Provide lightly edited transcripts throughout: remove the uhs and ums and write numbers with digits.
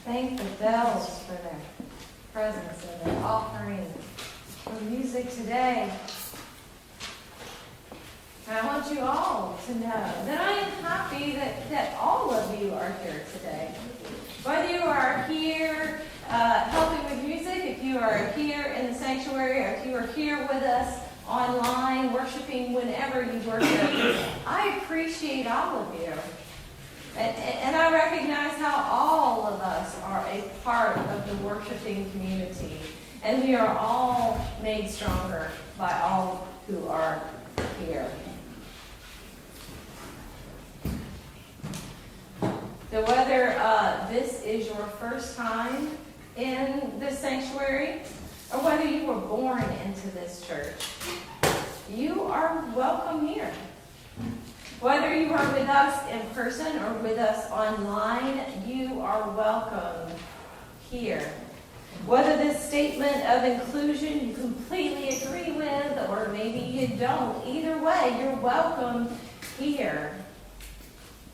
Thank the bells for their presence and their offering for music today. And I want you all to know that I am happy that all of you are here today. Whether you are here helping with music, if you are here in the sanctuary, or if you are here with us online, worshiping whenever you worship, I appreciate all of you. And I recognize how all of us are a part of the worshiping community. And we are all made stronger by all who are here. So whether this is your first time in this sanctuary, or whether you were born into this church, you are welcome here. Whether you are with us in person or with us online, you are welcome here. Whether this statement of inclusion you completely agree with, or maybe you don't, either way, you're welcome here.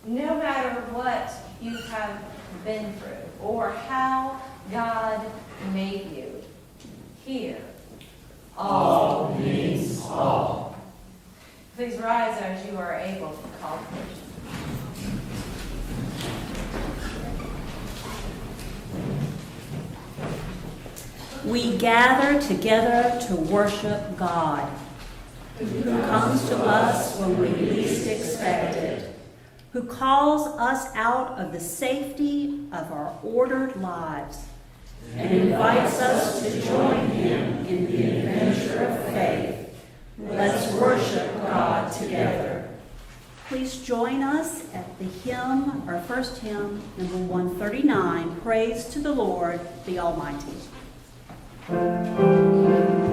No matter what you have been through or how God made you, here. All means all. Please rise as you are able to call first. We gather together to worship God, who comes to us when we least expect it, who calls us out of the safety of our ordered lives and invites us to join him in the adventure of faith. Let's worship God together. Please join us at the hymn, our first hymn, number 139, Praise to the Lord, the Almighty. Praise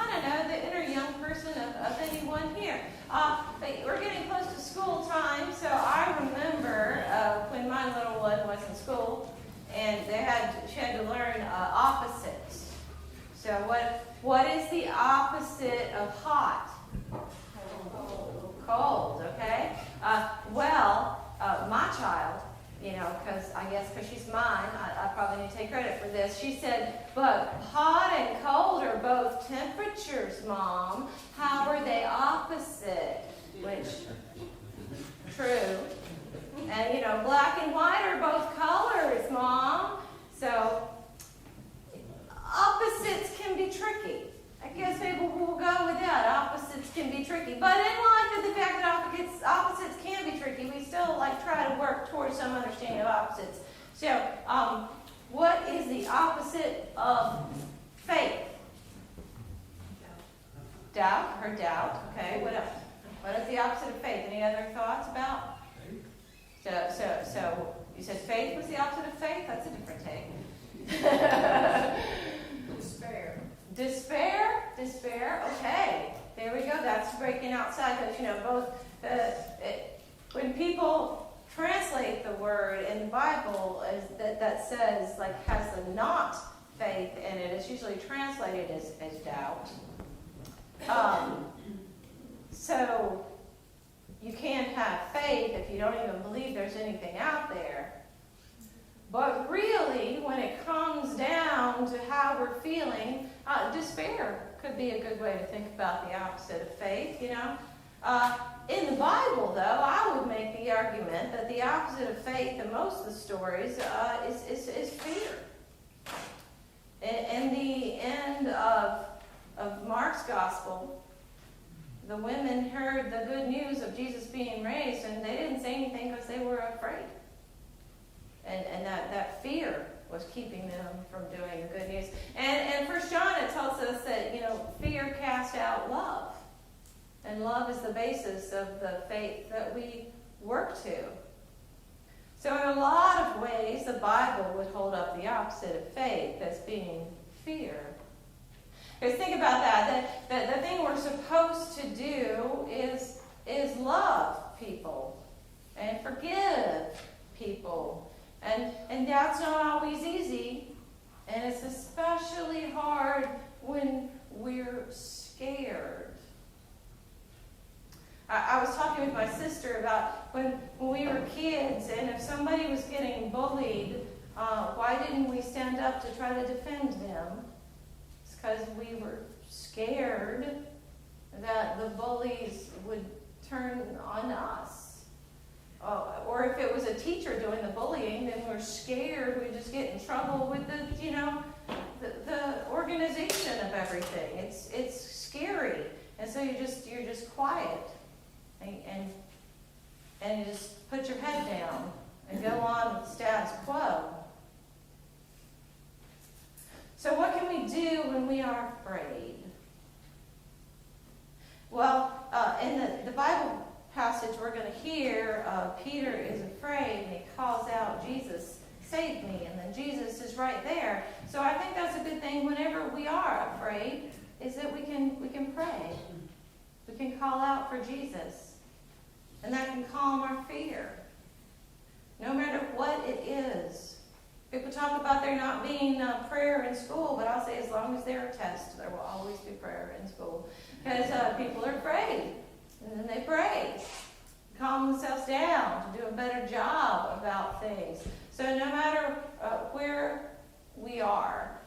I don't know, the inner young person of anyone here. But we're getting close to school time, so I remember when my little one was in school, and she had to learn opposites. So what is the opposite of hot? Cold, okay? My child, because she's mine, I probably need to take credit for this. She said, but hot and cold are both temperatures, Mom. How are they opposite? Which, true. And, black and white are both colors, Mom. So, opposites can be tricky. I guess maybe we'll go with that. Opposites can be tricky. But in light of the fact that opposites can be tricky, we still try to work towards some understanding of opposites. So, what is the opposite of faith? Doubt. Her doubt. Okay, what else? What is the opposite of faith? Any other thoughts about? So you said faith was the opposite of faith? That's a different take. Despair. Okay, there we go. That's breaking outside because when people translate the word in the Bible that says has the not faith in it, it's usually translated as doubt. So you can't have faith if you don't even believe there's anything out there. But really, when it comes down to how we're feeling, despair could be a good way to think about the opposite of faith, In the Bible, though, I would make the argument that the opposite of faith in most of the stories is fear. In the end of Mark's Gospel, the women heard the good news of Jesus being raised, and they didn't say anything because they were afraid. And that fear was keeping them from doing the good news. And 1 John, it tells us that, fear casts out love. And love is the basis of the faith that we work to. So in a lot of ways, the Bible would hold up the opposite of faith as being fear. Because think about that. The thing we're supposed to do is love people and forgive people. And that's not always easy, and it's especially hard when we're scared. I was talking with my sister about when we were kids, and if somebody was getting bullied, why didn't we stand up to try to defend them? It's because we were scared that the bullies would turn on us. Or if it was a teacher doing the bullying, then we're scared we'd just get in trouble with the organization of everything. It's scary, and so you're just quiet, and you just put your head down and go on with the status quo. So what can we do when we are afraid? Well, in the Bible passage we're going to hear, Peter is afraid and he calls out, Jesus, save me, and then Jesus is right there. So I think that's a good thing whenever we are afraid, is that we can pray. We can call out for Jesus, and that can calm our fear, no matter what it is. People talk about there not being prayer in school, but I'll say as long as there are tests, there will always be prayer in school, because people are afraid. And then they pray, calm themselves down to do a better job about things. So no matter where we are,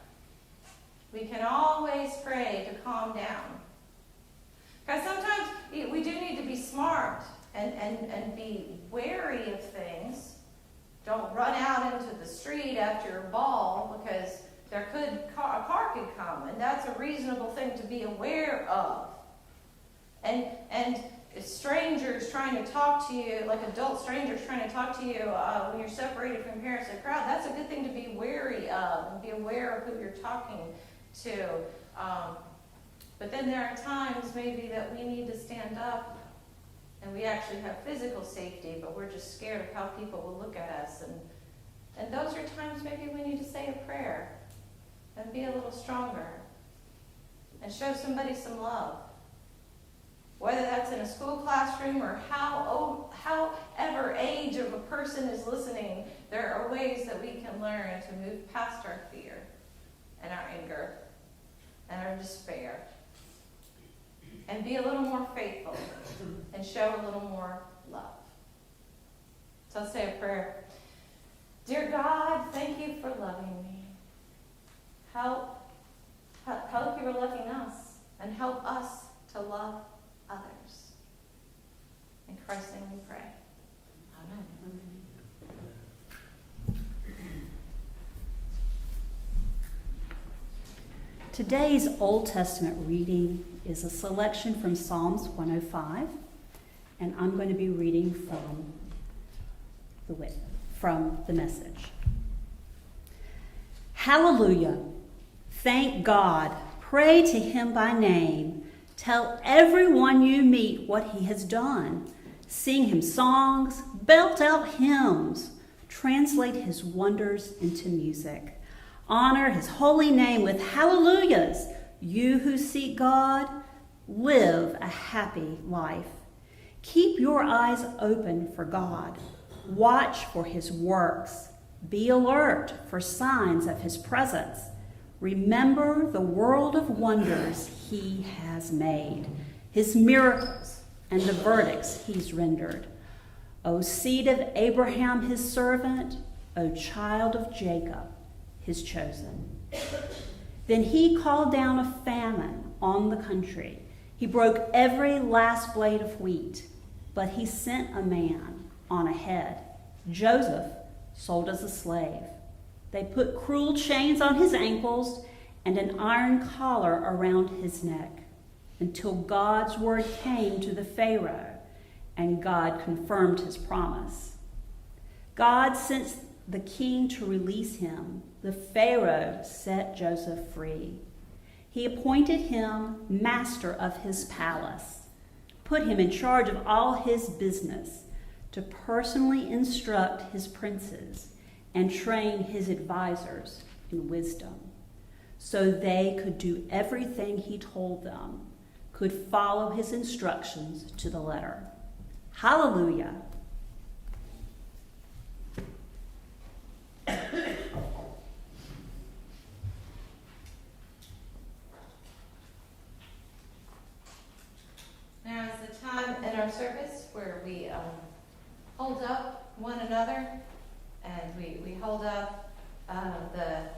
we can always pray to calm down. Because sometimes we do need to be smart and be wary of things. Don't run out into the street after a ball, because a car could come, and that's a reasonable thing to be aware of. And strangers trying to talk to you, like adult strangers trying to talk to you when you're separated from parents in a crowd, that's a good thing to be wary of and be aware of who you're talking to. But then there are times maybe that we need to stand up and we actually have physical safety, but we're just scared of how people will look at us. And those are times maybe we need to say a prayer and be a little stronger and show somebody some love. Whether that's in a school classroom or however age of a person is listening, there are ways that we can learn to move past our fear and our anger and our despair and be a little more faithful and show a little more love. So I'll say a prayer. Dear God, thank you for loving me. Help you are loving us, and help us to love others. In Christ's name we pray. Amen. Today's Old Testament reading is a selection from Psalms 105, and I'm going to be reading from the Message. Hallelujah! Thank God. Pray to him by name. Tell everyone you meet what he has done. Sing him songs, belt out hymns, translate his wonders into music. Honor his holy name with hallelujahs. You who seek God, live a happy life. Keep your eyes open for God. Watch for his works. Be alert for signs of his presence. Remember the world of wonders he has made, his miracles and the verdicts he's rendered. O seed of Abraham, his servant, O child of Jacob, his chosen. Then he called down a famine on the country. He broke every last blade of wheat, but he sent a man on ahead, Joseph, sold as a slave. They put cruel chains on his ankles and an iron collar around his neck until God's word came to the Pharaoh and God confirmed his promise. God sent the king to release him. The Pharaoh set Joseph free. He appointed him master of his palace, put him in charge of all his business, to personally instruct his princes and train his advisors in wisdom, so they could do everything he told them, could follow his instructions to the letter. Hallelujah. Now is the time in our service where we hold up one another, and we hold up the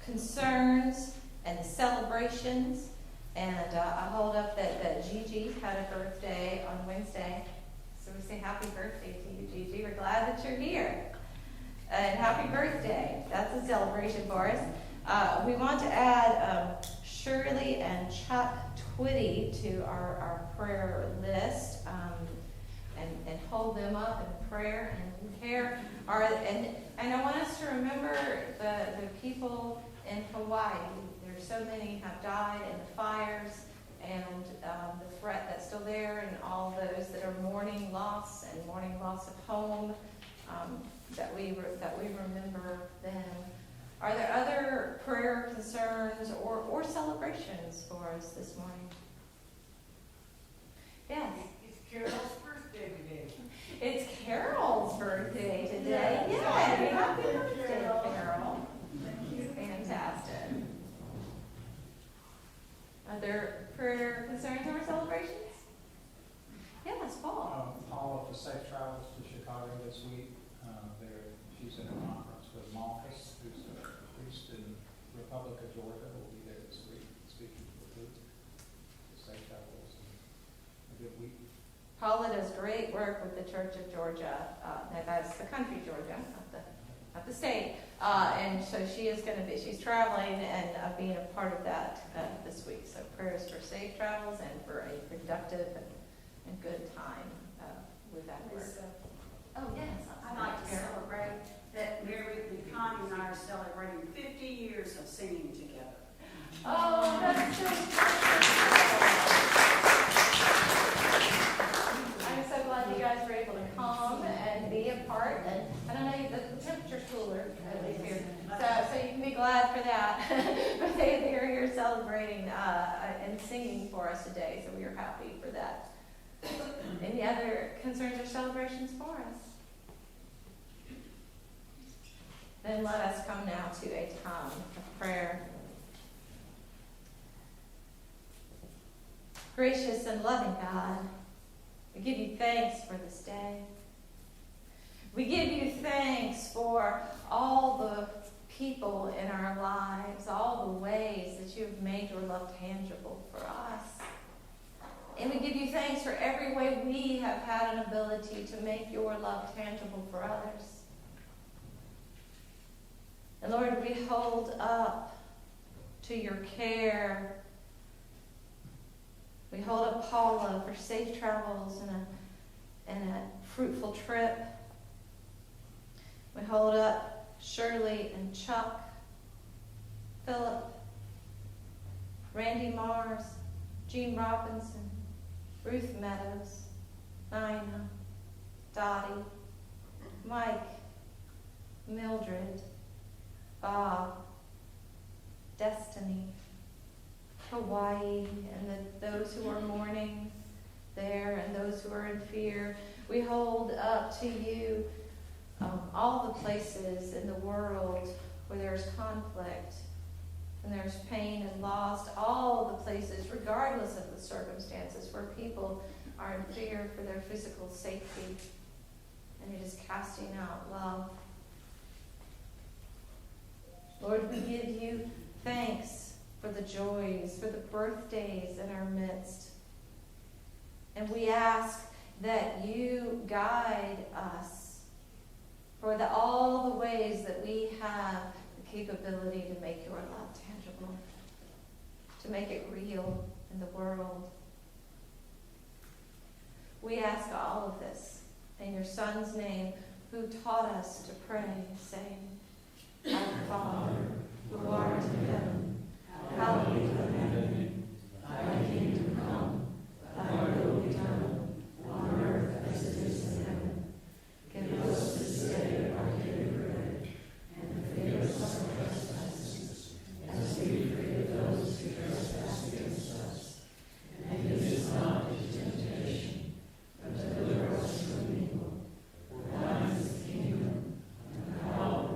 concerns and the celebrations. And I hold up that Gigi had a birthday on Wednesday. So we say happy birthday to you, Gigi. We're glad that you're here. And happy birthday. That's a celebration for us. We want to add Shirley and Chuck Twitty to our prayer list, and hold them up in prayer and care. And I want us to remember the people in Hawaii. There's so many have died in the fires, and the threat that's still there, and all those that are mourning loss of home, that we remember them. Are there other prayer concerns or celebrations for us this morning? Yes. It's Carol's birthday today. It's Carol's birthday today. Yay! Happy birthday, Carol. Fantastic. Are there prayer concerns or celebrations? Yes, Paul. Paul at the Safe Travels to Chicago this week. She's in a conference with Malchus, who's a priest in the Republic of Georgia. Will be there this week speaking to the group. Safe Travels. A good week. Paula does great work with the Church of Georgia. That's the country Georgia, not the state. And so she's traveling and being a part of that this week. So prayers for safe travels and for a productive and good time with that work. Oh, yes. I'd like to celebrate that Mary and Connie and I are celebrating 50 years of singing together. Oh, that's so I'm so glad you guys were able to come and be a part. And I don't know, the temperature's cooler at least here, so you can be glad for that. But they are here celebrating singing for us today, so we are happy for that. Any other concerns or celebrations for us? Then let us come now to a time of prayer. Gracious and loving God, we give you thanks for this day. We give you thanks for all the people in our lives, all the ways that you have made your love tangible for us. And we give you thanks for every way we have had an ability to make your love tangible for others. And Lord, we hold up to your care. We hold up Paula for safe travels and a fruitful trip. We hold up Shirley and Chuck, Philip, Randy Mars, Jean Robinson, Ruth Meadows, Nina, Dottie, Mike, Mildred, Bob, Destiny, Hawaii, and those who are mourning there and those who are in fear. We hold up to you all the places in the world where there's conflict and there's pain and loss, all the places, regardless of the circumstances, where people are in fear for their physical safety, and it is casting out love. Lord, we give you thanks for the joys, for the birthdays in our midst. And we ask that you guide us for all the ways that we have the capability to make your love tangible, to make it real in the world. We ask all of this in your Son's name, who taught us to pray, saying, Our Father, who art in heaven, hallowed be thy name. Thy kingdom come, thy will be done, on earth as it is in heaven. Give us this day our daily bread, and forgive us our trespasses, as we forgive those who trespass against us. And lead us not into temptation, but deliver us from evil. For thine is the kingdom, and the power,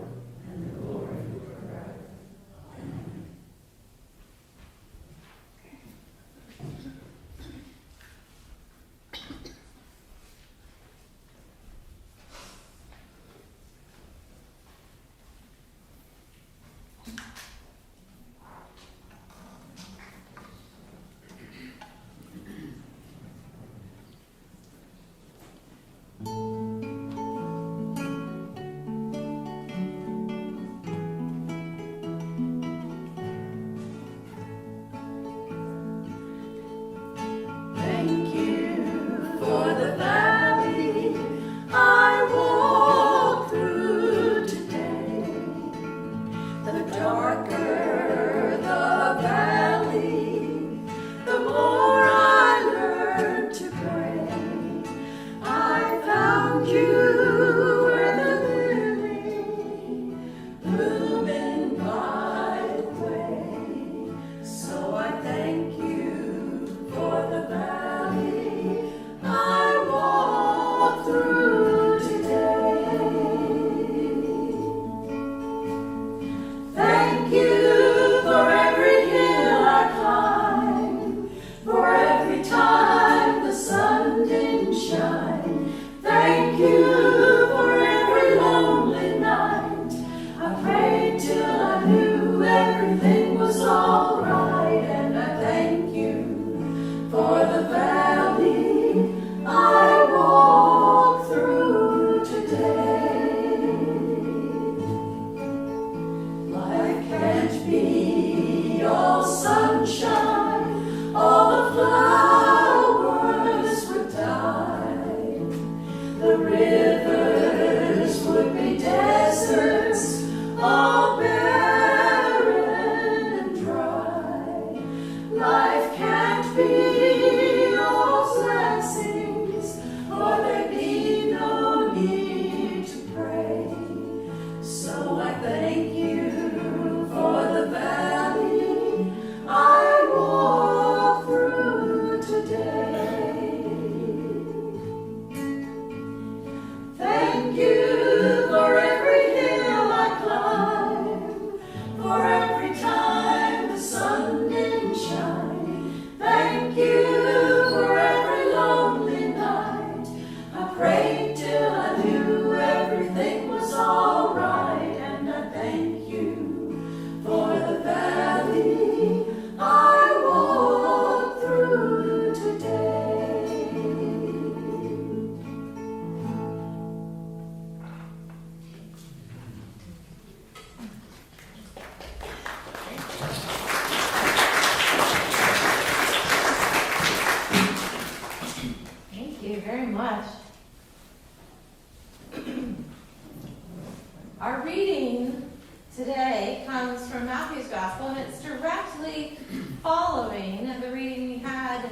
comes from Matthew's Gospel, and it's directly following the reading we had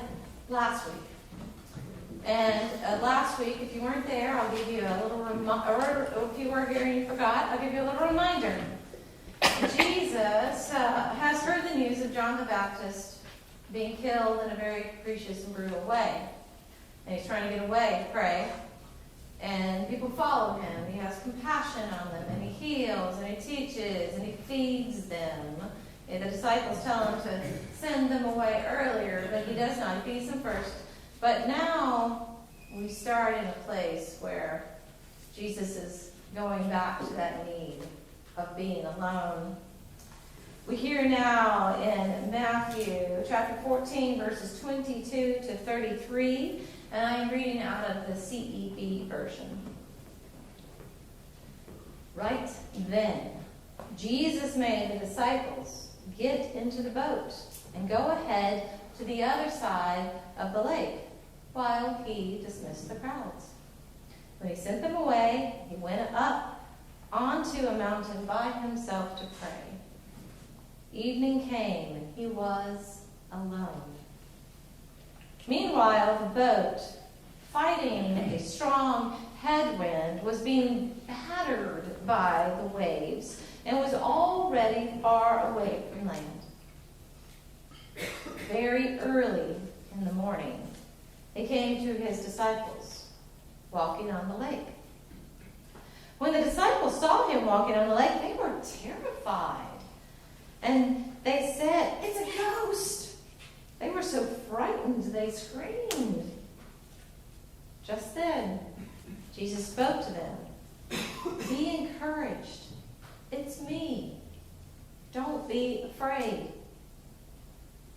last week. And last week, if you weren't there, I'll give you a little reminder, or if you were here and you forgot, I'll give you a little reminder. Jesus has heard the news of John the Baptist being killed in a very capricious and brutal way. And he's trying to get away to pray. And people follow him. He has compassion on them, and he heals, and he teaches, and he feeds them. And the disciples tell him to send them away earlier, but he does not. He feeds them first. But now we start in a place where Jesus is going back to that need of being alone. We hear now in Matthew chapter 14, verses 22 to 33, and I'm reading out of the CEB version. Right then, Jesus made the disciples get into the boat and go ahead to the other side of the lake, while he dismissed the crowds. When he sent them away, he went up onto a mountain by himself to pray. Evening came, and he was alone. Meanwhile, the boat, fighting a strong headwind, was being battered by the waves and was already far away from land. Very early in the morning, he came to his disciples, walking on the lake. When the disciples saw him walking on the lake, they were terrified. And they said, "It's a ghost." They were so frightened, they screamed. Just then, Jesus spoke to them. "Be encouraged. It's me. Don't be afraid."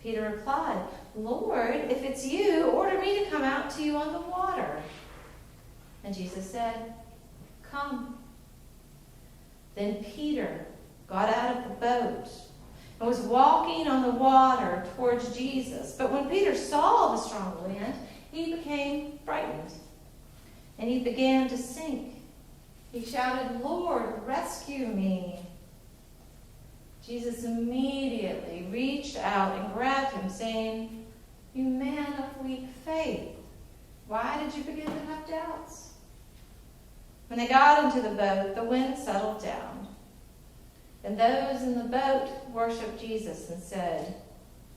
Peter replied, "Lord, if it's you, order me to come out to you on the water." And Jesus said, "Come." Then Peter got out of the boat and was walking on the water towards Jesus. But when Peter saw the strong wind, he became frightened, and he began to sink. He shouted, "Lord, rescue me." Jesus immediately reached out and grabbed him, saying, "You man of weak faith, why did you begin to have doubts?" When they got into the boat, the wind settled down. And those in the boat worshiped Jesus and said,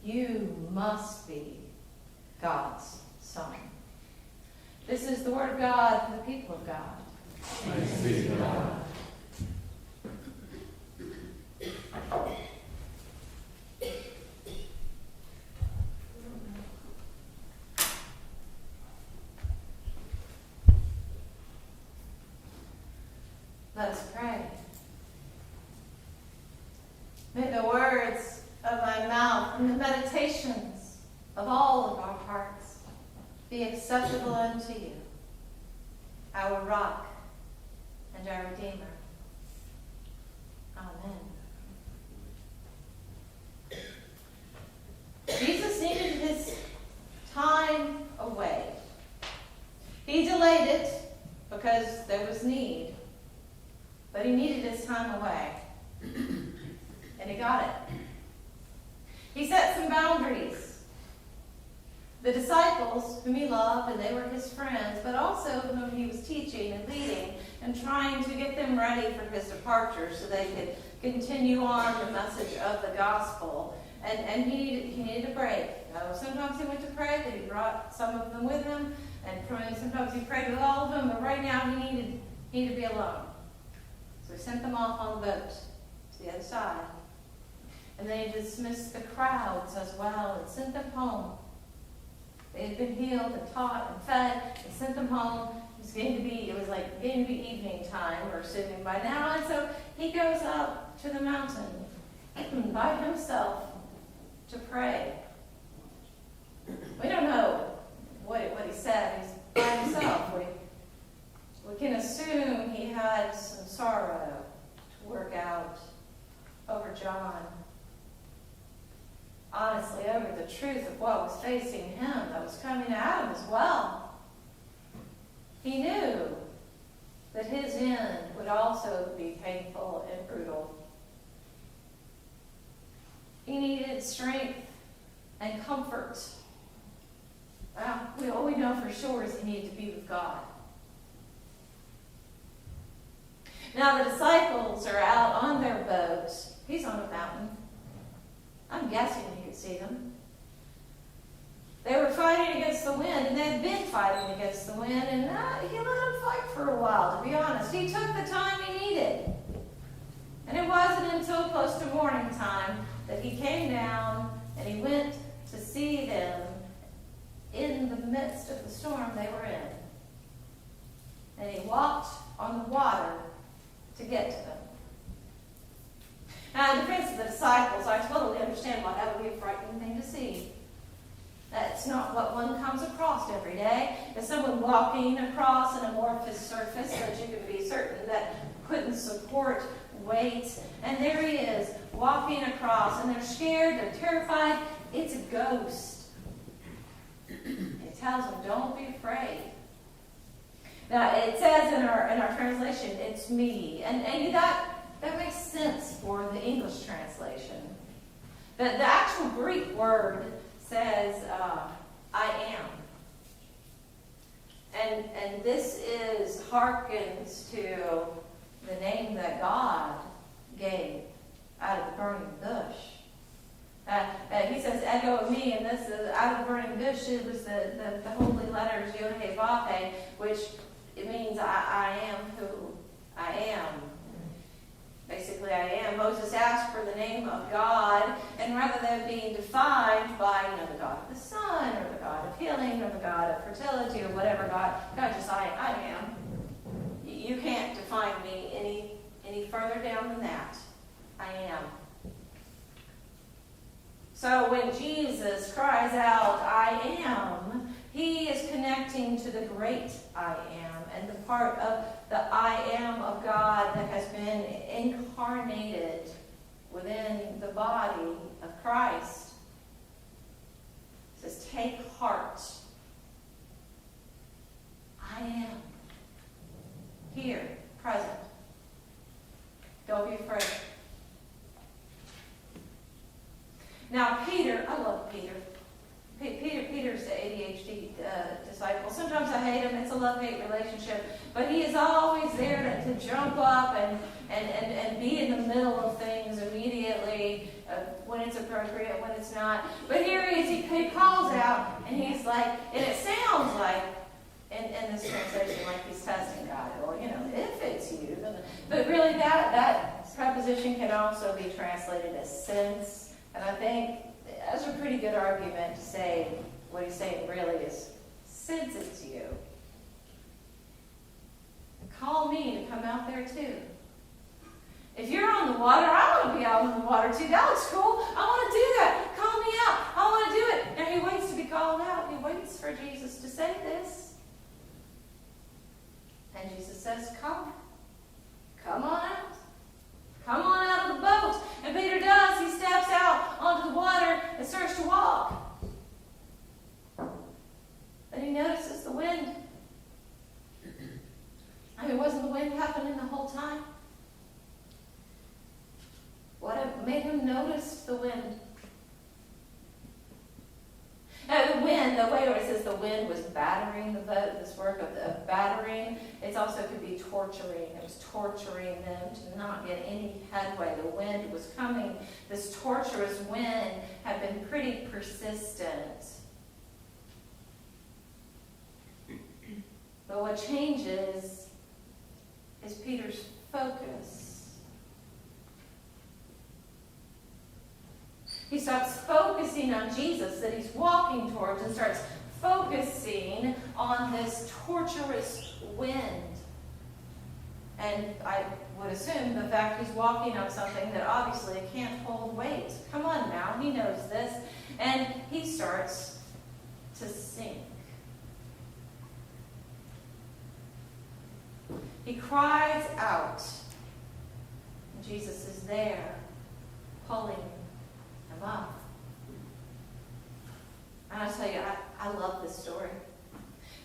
"You must be God's Son." This is the word of God for the people of God. Thanks be to God. Let us pray. May the words of my mouth and the meditations of all of our hearts be acceptable unto you, our rock and our Redeemer. Amen. Jesus needed his time away. He delayed it because there was need, but he needed his time away, and he got it. He set some boundaries. The disciples, whom he loved, and they were his friends, but also whom he was teaching and leading and trying to get them ready for his departure so they could continue on the message of the gospel. And he needed a break. Sometimes he went to pray, that he brought some of them with him, and sometimes he prayed with all of them, but right now he needed to be alone. So he sent them off on the boat to the other side. And then he dismissed the crowds as well and sent them home. They had been healed and taught and fed. He sent them home. It was getting to be evening time, we're assuming by now. And so he goes up to the mountain by himself to pray. We don't know what he said. He's by himself. We can assume he had some sorrow to work out over John. Honestly, over the truth of what was facing him that was coming at him as well. He knew that his end would also be painful and brutal. needed strength and comfort. Well, all we know for sure is he needed to be with God. Now the disciples are out on their boat. He's on a mountain. I'm guessing he could see them. They were fighting against the wind, and they had been fighting against the wind, and he let them fight for a while, to be honest. He took the time he needed. And it wasn't until close to morning time that he came down and he went to see them in the midst of the storm they were in. And he walked on the water to get to them. Now, in defense of the disciples, I totally understand why that would be a frightening thing to see. That's not what one comes across every day. It's someone walking across an amorphous surface that you can be certain that couldn't support weight. And there he is, walking across, and they're scared, they're terrified. It's a ghost. It tells them, don't be afraid. Now, it says in our translation, it's me. And that makes sense for the English translation. The actual Greek word says, I am. And this harkens to the name that God gave out of the burning bush. He says, ego me, and this is out of the burning bush. It was the holy letters, Yod He Vav He, which it means I am who I am. Basically, I am. Moses asked for the name of God, and rather than being defined by, the God of the sun, or the God of healing, or the God of fertility, or whatever God just, I am. You can't define me any further down than that. I am. So when Jesus cries out, I am, he is connecting to the great I am, and the part of the I am of God that has been incarnated within the body of Christ. It says, take heart. I am here, present. Don't be afraid. Now, Peter, I love Peter. Peter's the ADHD disciple. Sometimes I hate him. It's a love-hate relationship. But he is always there to jump up and be in the middle of things immediately when it's appropriate, when it's not. But here he is. He calls out, and he's like, and it sounds like, in this translation, like he's testing God. Well, if it's you. But really, that preposition can also be translated as since. And I think that's a pretty good argument to say what he's saying really is, since it's you, call me to come out there too. If you're on the water, I want to be out on the water too. That looks cool. I want to do that. Call me out. I want to do it. And he waits to be called out. He waits for Jesus to say this. And Jesus says, come. Come on out. Come on out of the boat. And Peter does. He steps out onto the water and starts to walk. Then he notices the wind. Wasn't the wind happening the whole time? What made him notice the wind? The wind, the way where it says the wind was battering the boat, this work of battering, it also could be torturing. It was torturing them to not get any headway. The wind was coming. This torturous wind had been pretty persistent. But what changes is Peter's focus. He stops focusing on Jesus that he's walking towards and starts focusing on this torturous wind. And I would assume the fact he's walking on something that obviously can't hold weight. Come on now, he knows this. And he starts to sink. He cries out. And Jesus is there, pulling him up. And I tell you, I love this story.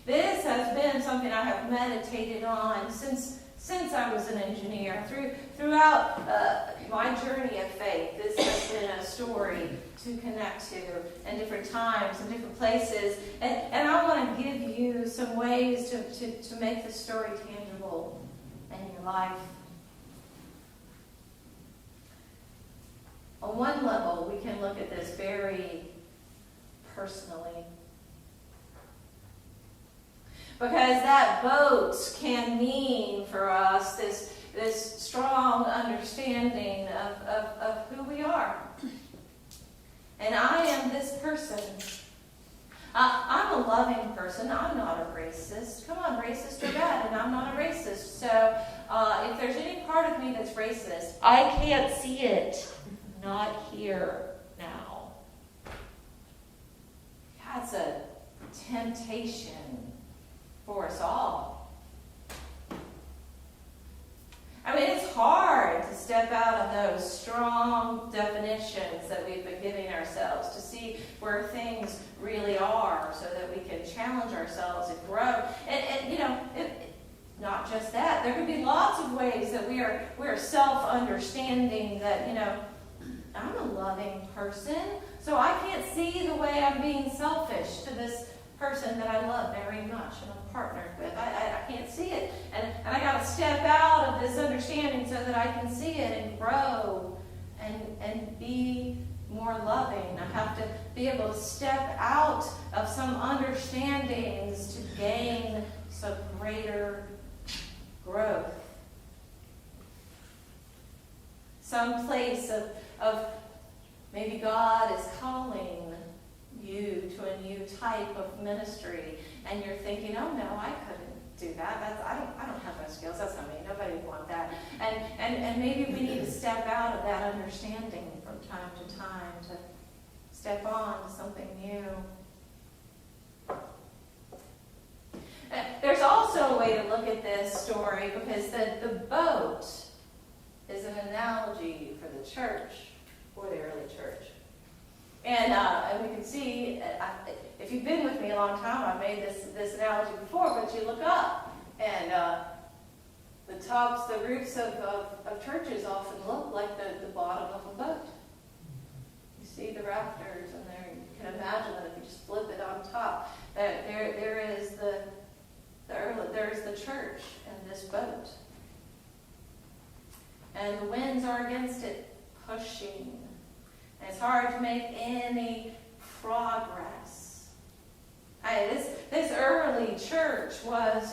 This has been something I have meditated on since I was an engineer. Throughout my journey of faith, this has been a story to connect to in different times and different places. And I want to give you some ways to make this story tangible in your life. On one level, we can look at this very personally. Because that boat can mean for us this strong understanding of who we are. And I am this person. I'm a loving person. I'm not a racist. Come on, racist or bad, and I'm not a racist. So if there's any part of me that's racist, I can't see it. Not here now. That's a temptation for us all. I mean, it's hard to step out of those strong definitions that we've been giving ourselves to see where things really are so that we can challenge ourselves and grow. And you know, not just that. There could be lots of ways that we are self-understanding that, you know, I'm a loving person, so I can't see the way I'm being selfish to this person that I love very much and I'm partnered with. I can't see it. And I got to step out of this understanding so that I can see it and grow and be more loving. I have to be able to step out of some understandings to gain some greater growth. Some place of maybe God is calling you to a new type of ministry, and you're thinking, oh no, I couldn't do that. I don't have those skills. That's not me. Nobody would want that. And maybe we need to step out of that understanding from time to time to step on to something new. There's also a way to look at this story, because the boat is an analogy for the church, for the early church. And we can see, if you've been with me a long time, I've made this analogy before, but you look up, and the roofs of churches often look like the bottom of a boat. You see the rafters, and there you can imagine that if you just flip it on top, that there's the church in this boat. And the winds are against it, pushing. And it's hard to make any progress. This early church was,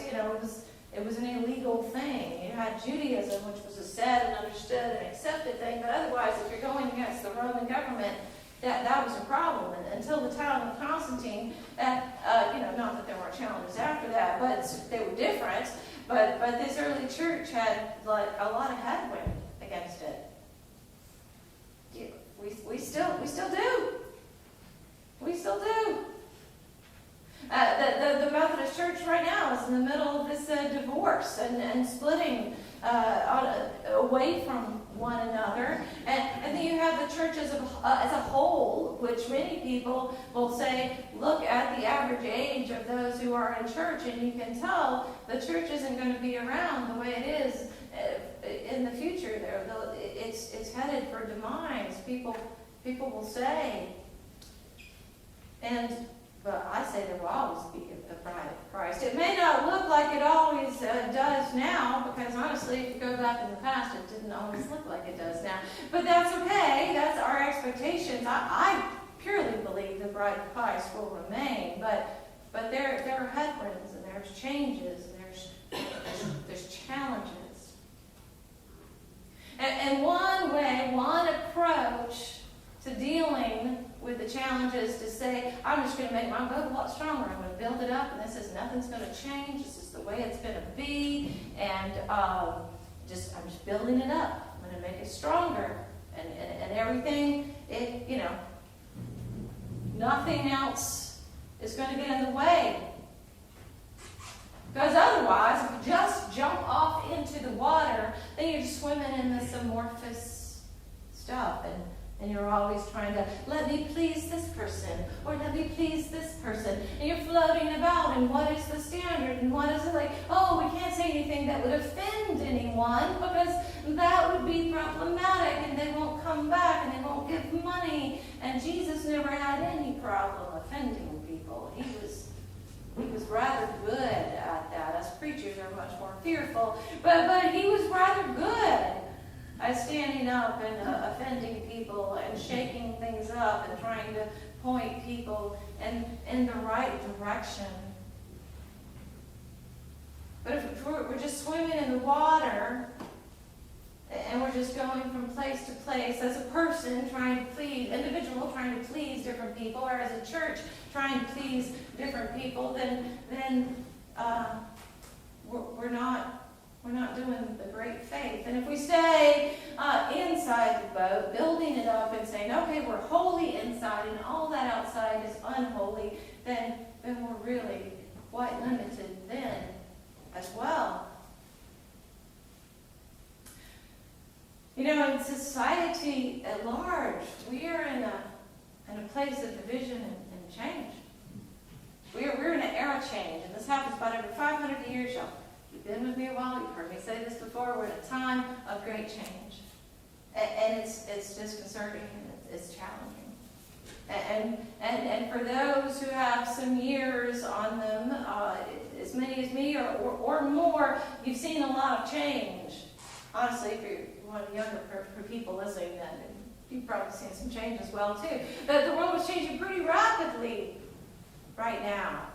it was an illegal thing. You had Judaism, which was a said and understood and accepted thing, but otherwise, if you're going against the Roman government, that was a problem. And until the time of Constantine, not that there weren't challenges after that, but they were different. But this early church had like a lot of headwind against it. We still do. We still do. The Methodist Church right now is in the middle of this divorce and splitting away from one another. And then you have the church as a whole, which many people will say, look at the average age of those who are in church, and you can tell the church isn't going to be around the way it is in the future. It's headed for demise. People will say, but I say there will always be the bride of Christ. It may not look like it always does now, because honestly, if you go back in the past, it didn't always look like it does now. But that's okay. That's our expectations. I purely believe the bride of Christ will remain, but there are headwinds, and there's changes, and there's challenges. And one approach to dealing with the challenges to say, I'm just going to make my boat a lot stronger. I'm going to build it up, and nothing's going to change. This is the way it's going to be, and I'm just building it up. I'm going to make it stronger, and everything. Nothing else is going to get in the way. Because otherwise, if you just jump off into the water, then you're just swimming in this amorphous stuff, and you're always trying to, let me please this person, or let me please this person. And you're floating about, and what is the standard, and what is it like? Oh, we can't say anything that would offend anyone, because that would be problematic, and they won't come back, and they won't give money. And Jesus never had any problem offending people. He was rather good at that. Us preachers are much more fearful, but he was rather good at standing up and offending people and shaking things up and trying to point people in the right direction. But if we're just swimming in the water and we're just going from place to place as a person trying to please, individual trying to please different people, or as a church trying to please different people, then we're not doing the great faith. And if we stay inside the boat, building it up and saying, okay, we're holy inside and all that outside is unholy, then we're really quite limited then as well. You know, in society at large, we are in a place of division and change. We're in an era change, and this happens about every 500 years, y'all. You've been with me a while, you've heard me say this before, we're in a time of great change. And it's disconcerting, and it's challenging. And for those who have some years on them, as many as me or more, you've seen a lot of change. Honestly, if you're one of the younger people listening, then you've probably seen some change as well, too. But the world is changing pretty rapidly right now.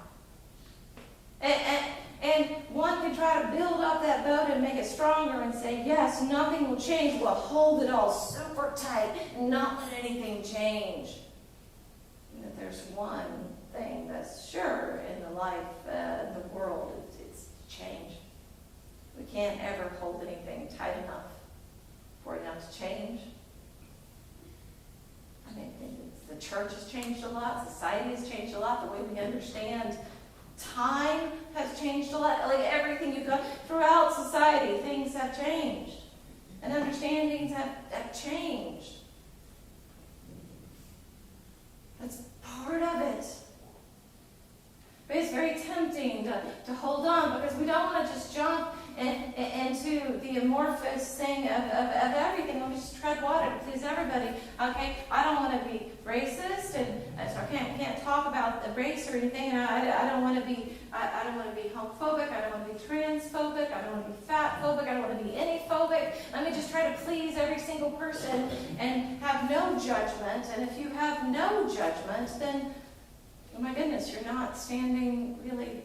And one can try to build up that boat and make it stronger and say, yes, nothing will change. We'll hold it all super tight and not let anything change. And if there's one thing that's sure in the life, the world, it's change. We can't ever hold anything tight enough for it not to change. I mean, the church has changed a lot. Society has changed a lot. The way we understand time has changed a lot. Like everything you've got throughout society, things have changed. And understandings have changed. That's part of it. But it's very tempting to hold on because we don't want to just jump into the amorphous thing of everything. Let me just tread water to please everybody. Okay, I don't want to be racist, and so I can't talk about the race or anything. And I don't want to be homophobic. I don't want to be transphobic. I don't want to be fatphobic. I don't want to be anyphobic. Let me just try to please every single person and have no judgment. And if you have no judgment, then oh my goodness, you're not standing really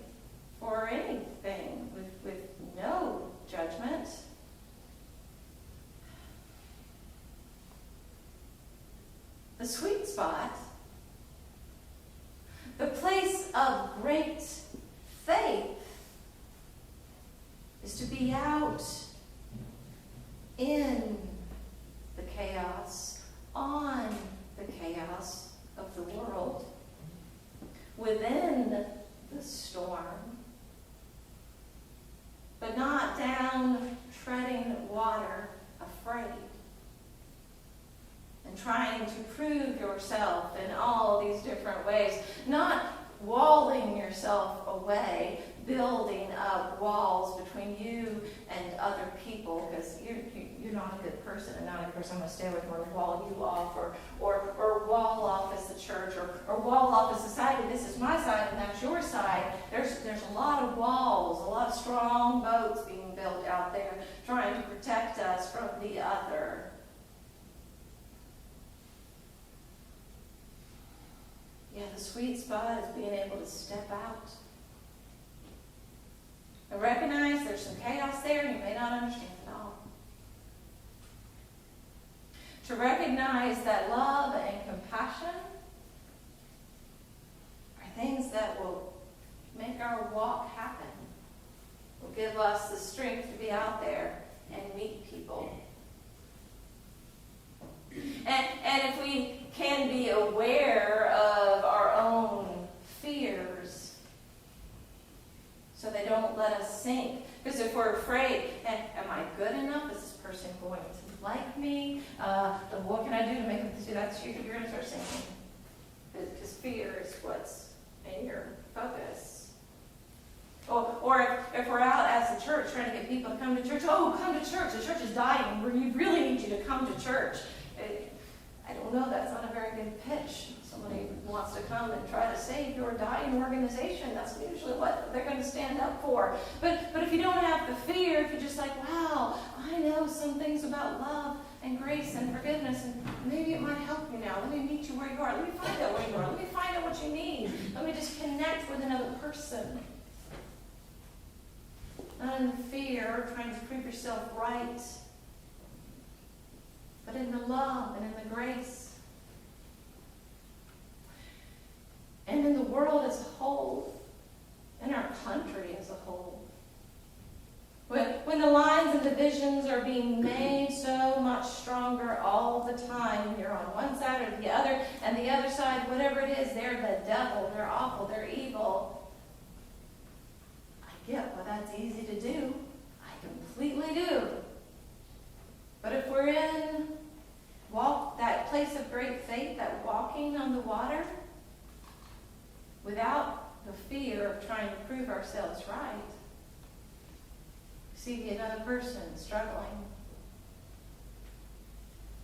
for anything with no judgment. The sweet spot, the place of great faith, is to be out in the chaos, on the chaos of the world, within the storm, but not down treading water afraid and trying to prove yourself in all these different ways, not walling yourself away, building up walls between you and other people because you're not a good person and not a good person. I'm going to stay away from or wall you off or wall off as the church or wall off as society. This is my side and that's your side. There's a lot of walls, a lot of strong boats being built out there trying to protect us from the other. Yeah, the sweet spot is being able to step out. And recognize there's some chaos there and you may not understand it all. To recognize that love and compassion are things that will make our walk happen. Will give us the strength to be out there and meet people. And if we can be aware of our own fears so they don't let us sink. Because if we're afraid, am I good enough? Is this person going to like me? What can I do to make them do that? You're going to start sinking. Because fear is what's in your focus. Or if we're out as a church trying to get people to come to church, oh, come to church, the church is dying, we really need you to come to church. I don't know, that's not a very good pitch. Somebody wants to come and try to save your dying organization. That's usually what they're going to stand up for. But if you don't have the fear, if you're just like, wow, I know some things about love and grace and forgiveness, and maybe it might help you now. Let me meet you where you are. Let me find out where you are. Let me find out what you need. Let me just connect with another person. Not in the fear of trying to prove yourself right, but in the love and in the grace. And in the world as a whole, in our country as a whole. When the lines and divisions are being made so much stronger all the time, you're on one side or the other, and the other side, whatever it is, they're the devil, they're awful, they're evil. I get why that's easy to do. I completely do. But if we're in that place of great faith, that walking on the water, without the fear of trying to prove ourselves right, see another person struggling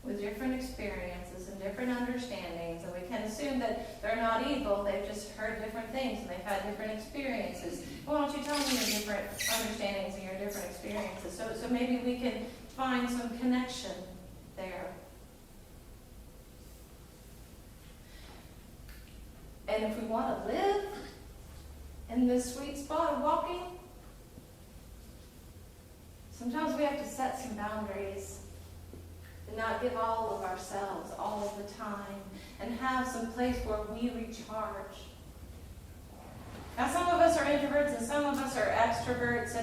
with different experiences and different understandings, and we can assume that they're not evil, they've just heard different things and they've had different experiences. Why don't you tell me your different understandings and your different experiences? So maybe we can find some connection there. And if we want to live in this sweet spot of walking, sometimes we have to set some boundaries and not give all of ourselves all of the time and have some place where we recharge. Now, some of us are introverts and some of us are extroverts,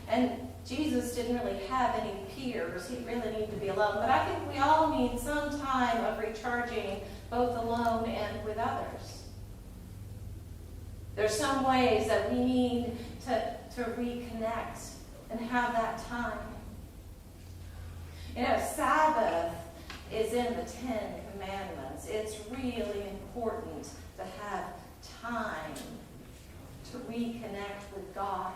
and Jesus didn't really have any peers. He really needed to be alone. But I think we all need some time of recharging, both alone and with others. There's some ways that we need to reconnect and have that time. You know, Sabbath is in the 10 Commandments. It's really important to have time to reconnect with God.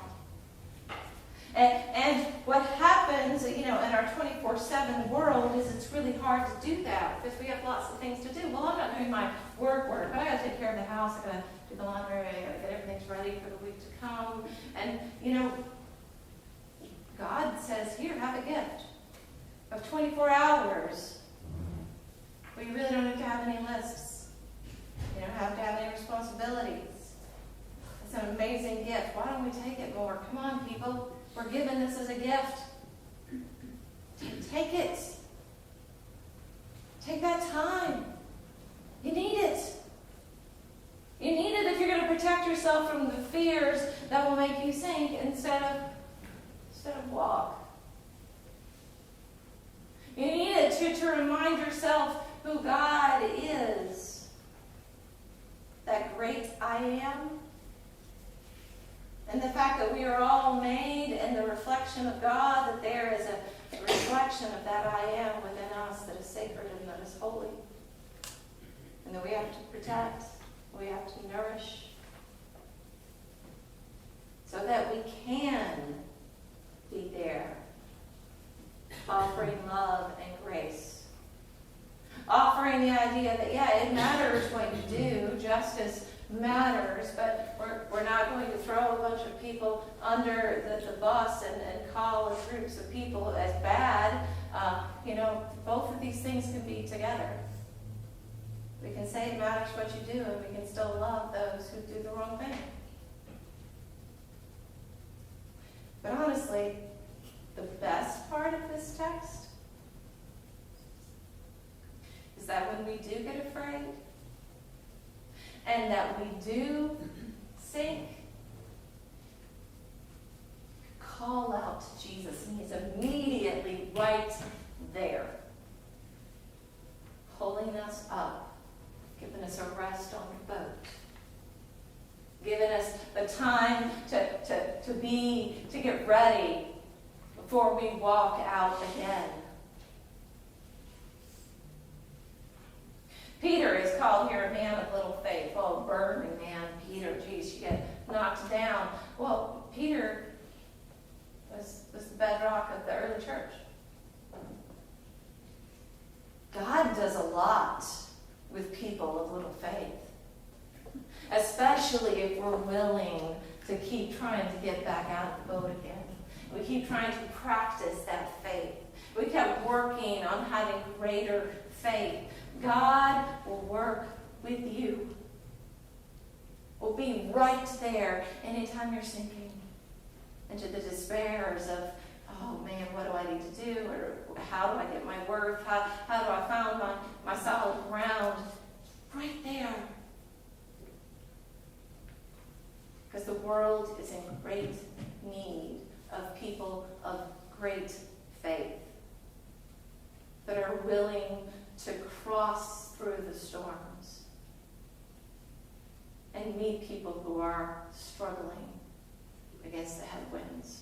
And what happens, you know, in our 24/7 world is it's really hard to do that because we have lots of things to do. Well, I'm not doing my work, but I got to take care of the house. I got to do the laundry. I got to get everything ready for the week to come. And, you know, God says, here, have a gift of 24 hours where you really don't have to have any lists. You don't have to have any responsibilities. It's an amazing gift. Why don't we take it more? Come on, people. We're given this as a gift. Take it. Take that time. You need it. You need it if you're going to protect yourself from the fears that will make you sink instead of walk. You need it to remind yourself who God is. That great I am. And the fact that we are all made in the reflection of God, that there is a reflection of that I am within us that is sacred and that is holy. And that we have to protect, we have to nourish, so that we can be there, offering love and grace. Offering the idea that, yeah, it matters what you do, justice matters, but we're not going to throw a bunch of people under the bus and call groups of people as bad. You know, both of these things can be together. We can say it matters what you do, and we can still love those who do the wrong thing. But honestly, the best part of this text is that when we do get afraid, and that we do sink, call out to Jesus, and he's immediately right there, pulling us up, giving us a rest on the boat, giving us the time to get ready before we walk out again. Peter is called here a man of little faith. Oh, burning man, Peter. Geez, you get knocked down. Well, Peter was the bedrock of the early church. God does a lot with people of little faith, especially if we're willing to keep trying to get back out of the boat again. We keep trying to practice that faith. We kept working on having greater faith. God will work with you. Will be right there anytime you're sinking into the despairs of, oh man, what do I need to do? Or how do I get my worth? How do I find my solid ground? Right there. Because the world is in great need of people of great faith that are willing to cross through the storms and meet people who are struggling against the headwinds,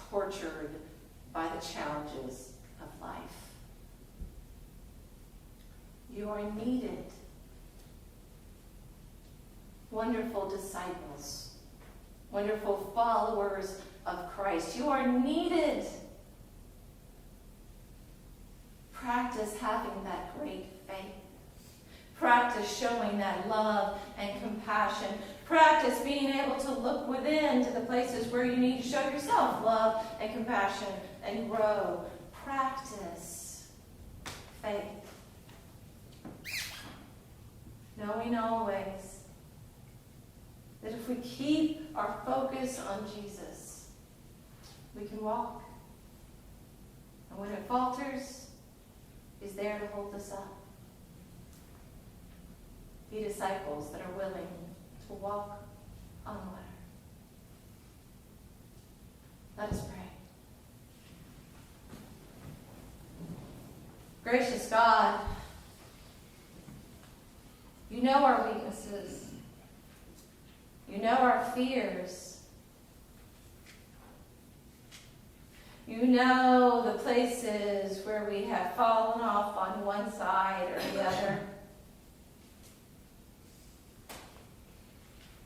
tortured by the challenges of life. You are needed. Wonderful disciples, wonderful followers of Christ. You are needed. Practice having that great faith. Practice showing that love and compassion. Practice being able to look within to the places where you need to show yourself love and compassion and grow. Practice faith. Knowing always that if we keep our focus on Jesus, we can walk. And when it falters, He's there to hold us up. Be disciples that are willing to walk on water. Let us pray. Gracious God, you know our weaknesses. You know our fears. You know the places where we have fallen off on one side or the other.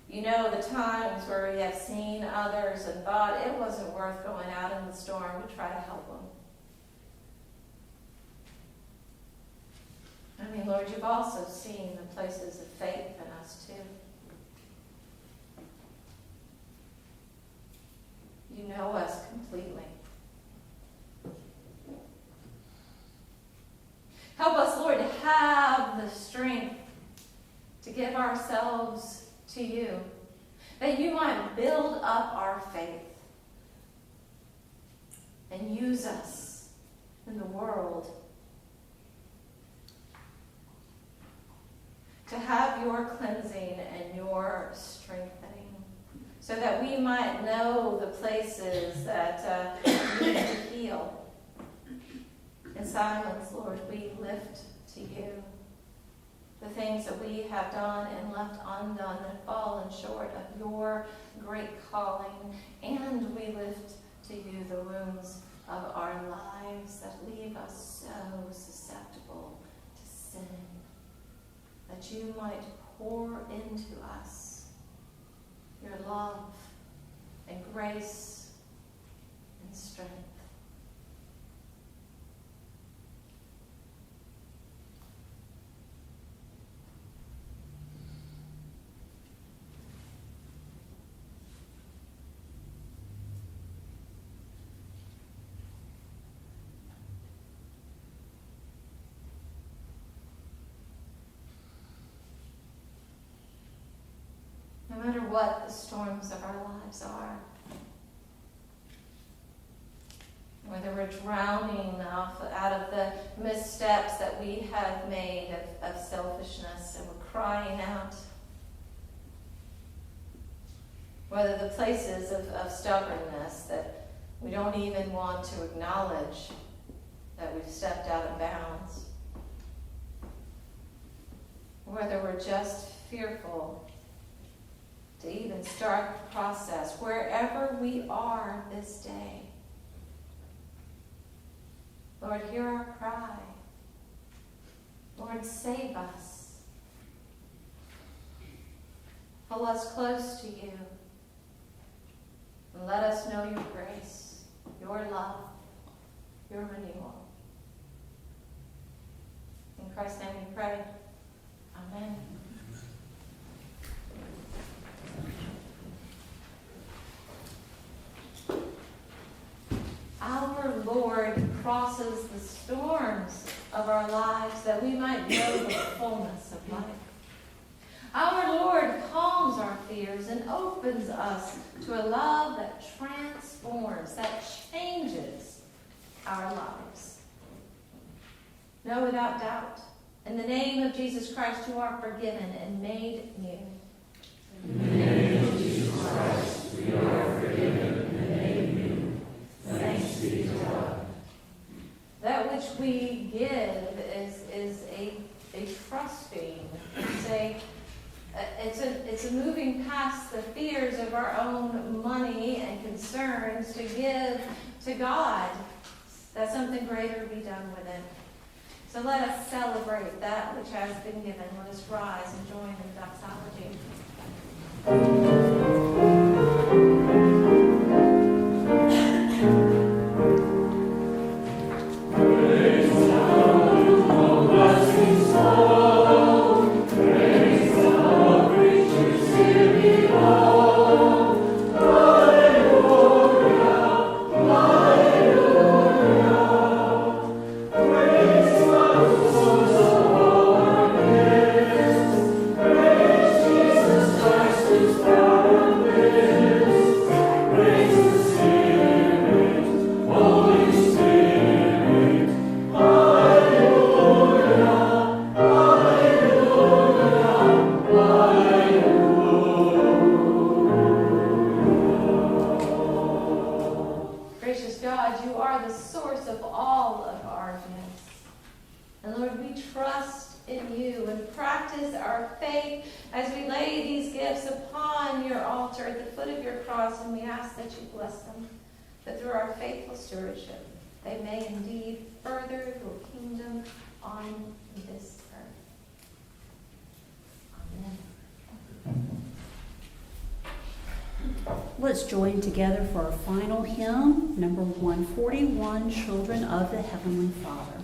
You know the times where we have seen others and thought it wasn't worth going out in the storm to try to help them. I mean, Lord, you've also seen the places of faith in us too. You know us completely. Help us, Lord, to have the strength to give ourselves to you, that you might build up our faith and use us in the world to have your cleansing and your strengthening, so that we might know the places that we need to heal. In silence, Lord, we lift to you the things that we have done and left undone and fallen short of your great calling. And we lift to you the wounds of our lives that leave us so susceptible to sin, that you might pour into us your love and grace and strength. No matter what the storms of our lives are, whether we're drowning out of the missteps that we have made of selfishness and we're crying out, whether the places of stubbornness that we don't even want to acknowledge that we've stepped out of bounds, whether we're just fearful to even start the process, wherever we are this day. Lord, hear our cry. Lord, save us. Pull us close to you. And let us know your grace, your love, your renewal. In Christ's name we pray. Amen. Our Lord crosses the storms of our lives that we might know the fullness of life. Our Lord calms our fears and opens us to a love that transforms, that changes our lives. Know without doubt, in the name of Jesus Christ, you are forgiven and made new. In the name of Jesus Christ, we are forgiven and made new. Thanks be to God. That which we give is a trusting. It's a moving past the fears of our own money and concerns to give to God, that something greater be done with it. So let us celebrate that which has been given. Let us rise and join in doxology. Stewardship, they may indeed further your kingdom on this earth. Amen. Let's join together for our final hymn, number 141, Children of the Heavenly Father.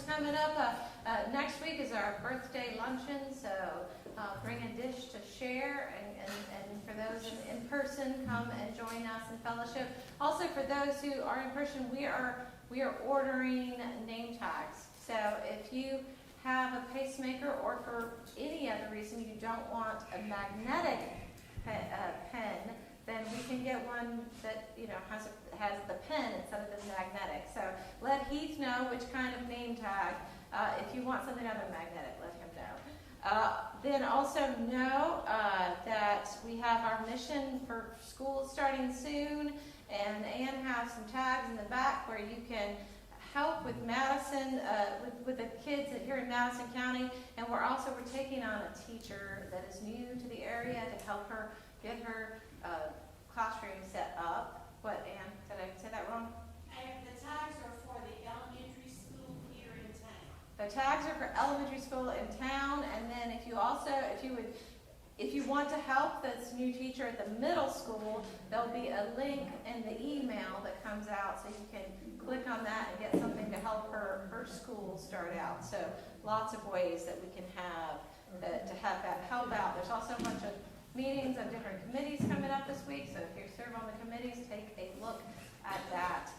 Coming up next week is our birthday luncheon, so bring a dish to share, and for those in person, come and join us in fellowship. Also, for those who are in person, we are ordering name tags. So if you have a pacemaker, or for any other reason you don't want a magnetic pen, then we can get one that, has the pen instead of the magnetic. So let Heath know which kind of name tag. If you want something other than magnetic, let him know. Then also know that we have our mission for school starting soon, and Ann has some tags in the back where you can help with Madison, with the kids here in Madison County, and we're taking on a teacher that is new to the area to help her get her classroom set up. What, Ann, did I say that wrong? The tags are for the elementary school here in town. The tags are for elementary school in town, and then if you want to help this new teacher at the middle school, there'll be a link in the email that comes out, so you can click on that and get something to help her school start out. So lots of ways that we can have to have that help out. There's also a bunch of meetings of different committees coming up this week, so if you serve on the committees, take a look at that.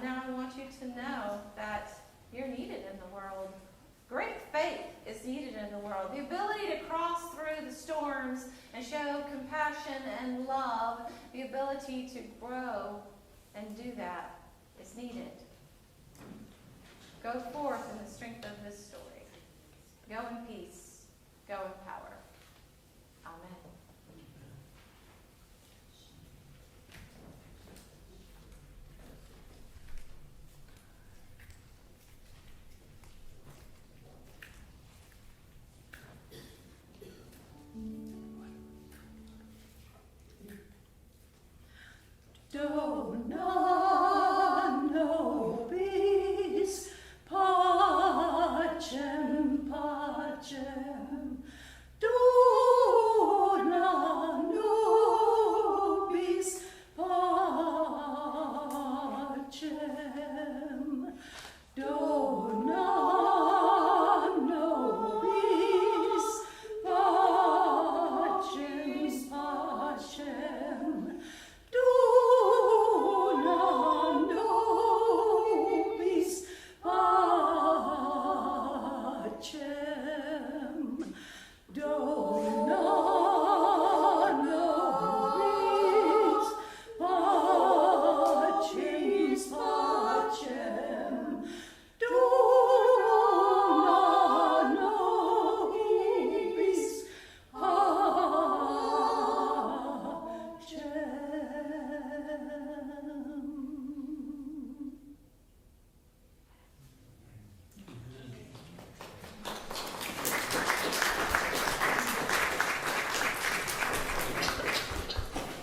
Now I want you to know that you're needed in the world. Great faith is needed in the world. The ability to cross through the storms and show compassion and love, the ability to grow and do that is needed. Go forth in the strength of this story. Go in peace. Go in power.